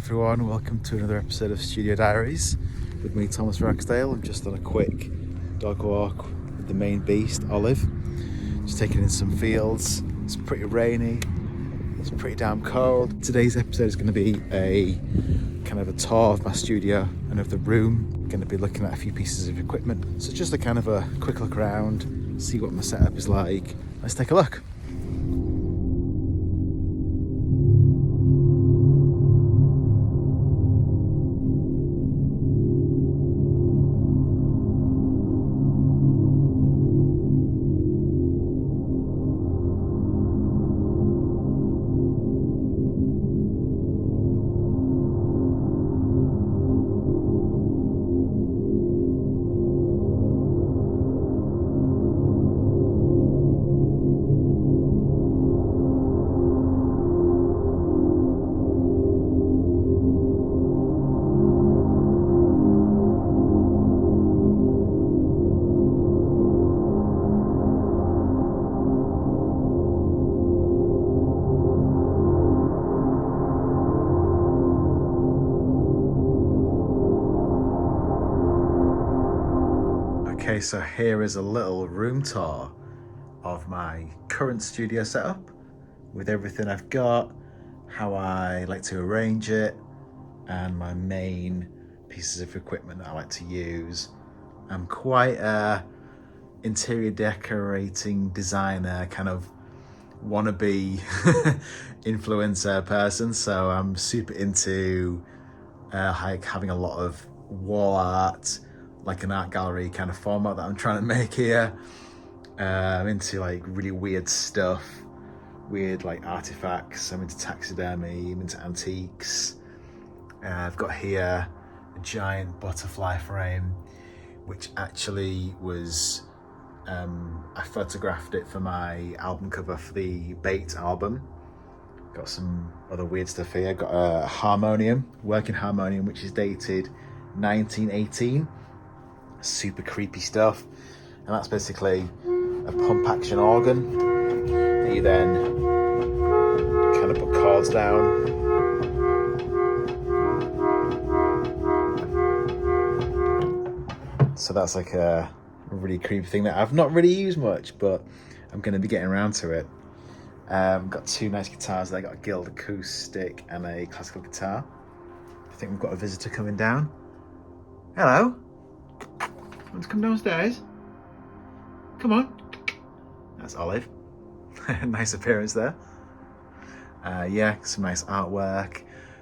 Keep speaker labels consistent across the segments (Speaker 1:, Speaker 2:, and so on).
Speaker 1: everyone, welcome to another episode of Studio Diaries with me, Thomas Ragsdale. I'm just on a quick dog walk with the main beast, Olive. Just taking in some fields. It's pretty rainy, it's pretty damn cold. Today's episode is going to be a kind of a tour of my studio and of the room. I'm going to be looking at a few pieces of equipment. So just a kind of a quick look around, see what my setup is like. Let's take a look. Okay, so here is a little room tour of my current studio setup with everything I've got, how I like to arrange it, and my main pieces of equipment that I like to use. I'm quite a interior decorating designer, kind of wannabe influencer person, so I'm super into like having a lot of wall art, like an art gallery kind of format that I'm trying to make here. I'm into like really weird stuff, weird like artifacts. I'm into taxidermy, I'm into antiques. I've got here a giant butterfly frame, which actually was, I photographed it for my album cover for the Bait album. Got some other weird stuff here. Got a harmonium, working harmonium, which is dated 1918. Super creepy stuff, and that's basically a pump action organ that you then kind of put chords down. So that's like a really creepy thing that I've not really used much, but I'm going to be getting around to it. Got two nice guitars there. Got a Guild acoustic and a classical guitar. I think we've got a visitor coming down. Hello. Want to come downstairs? Come on. That's Olive. Nice appearance there. Yeah, some nice artwork.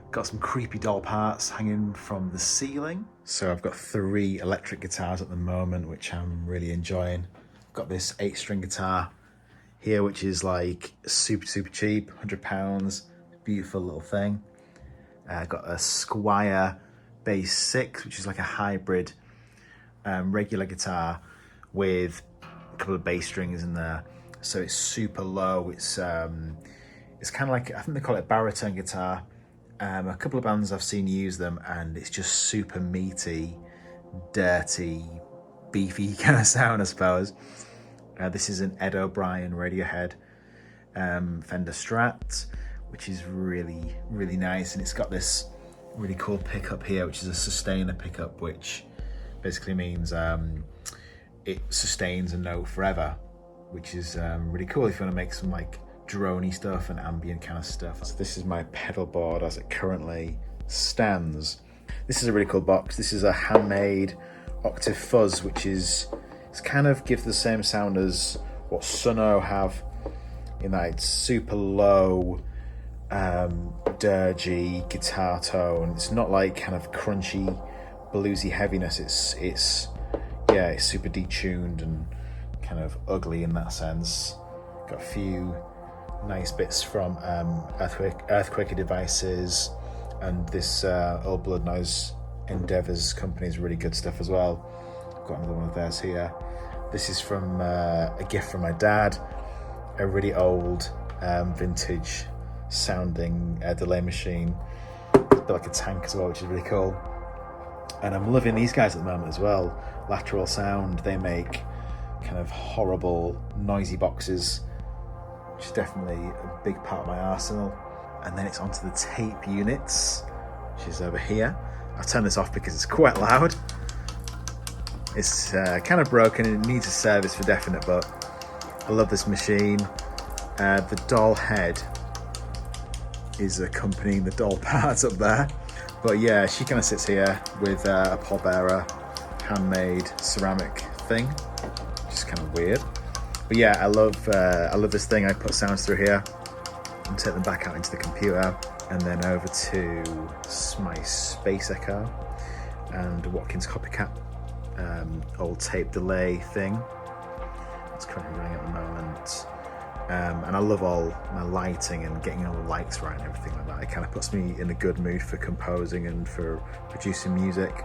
Speaker 1: Got some creepy doll parts hanging from the ceiling. So I've got 3 electric guitars at the moment, which I'm really enjoying. Got this 8-string guitar here, which is like super cheap, £100. Beautiful little thing. Got a Squire Bass 6, which is like a hybrid regular guitar with a couple of bass strings in there, so it's super low. It's kind of like, I think they call it a baritone guitar. A couple of bands I've seen use them, and it's just super meaty, dirty, beefy kind of sound, I suppose. This is an Ed O'Brien Radiohead Fender Strat, which is really nice, and it's got this really cool pickup here, which is a sustainer pickup, which basically means it sustains a note forever, which is really cool if you want to make some like droney stuff and ambient kind of stuff. So this is my pedal board as it currently stands. This is a really cool box. This is a handmade octave fuzz, which is, it's kind of gives the same sound as what Suno have, in that it's super low, dirgy guitar tone. It's not like kind of crunchy bluesy heaviness. It's super detuned and kind of ugly in that sense. Got a few nice bits from Earthquaker Devices, and this Old Blood Noise Endeavors company is really good stuff as well. Got another one of theirs here. This is from a gift from my dad, a really old vintage sounding delay machine. It's a bit like a tank as well, which is really cool. And I'm loving these guys at the moment as well. Lateral Sound, they make kind of horrible, noisy boxes, which is definitely a big part of my arsenal. And then it's onto the tape units. She's over here. I'll turn this off because it's quite loud. It's kind of broken and it needs a service for definite, but I love this machine. The doll head is accompanying the doll parts up there. But yeah, she kind of sits here with a pallbearer handmade ceramic thing, which is kind of weird. But yeah, I love this thing. I put sounds through here and take them back out into the computer, and then over to my Space Echo and Watkins Copycat old tape delay thing. It's currently running at the moment. And I love all my lighting and getting all the lights right and everything like that. It kind of puts me in a good mood for composing and for producing music.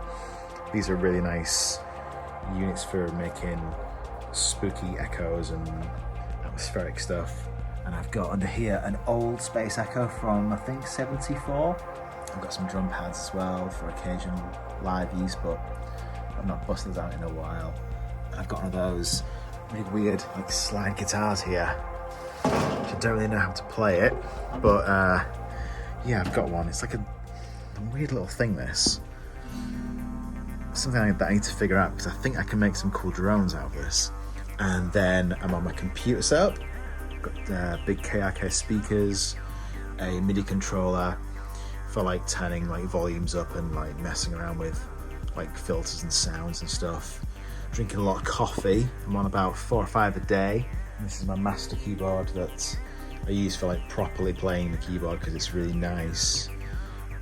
Speaker 1: These are really nice units for making spooky echoes and atmospheric stuff. And I've got under here an old Space Echo from, I think, 74. I've got some drum pads as well for occasional live use, but I've not busted those out in a while. And I've got one of those really weird like slide guitars here. I don't really know how to play it, but yeah, I've got one. It's like a weird little thing, this. Something that I need to figure out, because I think I can make some cool drones out of this. And then I'm on my computer setup. I've got big KRK speakers, a MIDI controller for like turning like volumes up and like messing around with like filters and sounds and stuff. Drinking a lot of coffee. I'm on about 4 or 5 a day. This is my master keyboard that I use for like properly playing the keyboard because it's really nice.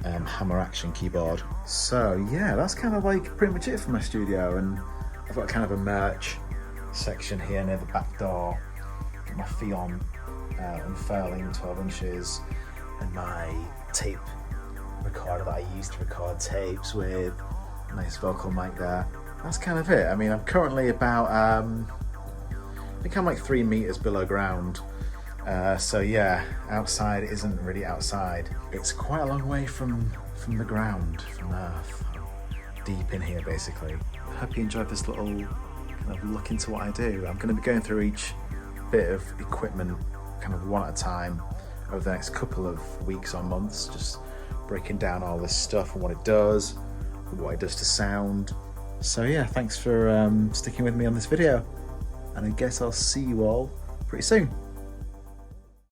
Speaker 1: Hammer action keyboard. So yeah, that's kind of like pretty much it for my studio, and I've got kind of a merch section here near the back door. Got my Fion unfurling 12 inches and my tape recorder that I use to record tapes with. Nice vocal mic there. That's kind of it. I mean, I'm currently about I think I'm like 3 meters below ground. So yeah, outside isn't really outside. It's quite a long way from the ground, from Earth. Deep in here, basically. I hope you enjoyed this little kind of look into what I do. I'm going to be going through each bit of equipment kind of one at a time over the next couple of weeks or months, just breaking down all this stuff and what it does to sound. So yeah, thanks for sticking with me on this video, and I guess I'll see you all pretty soon.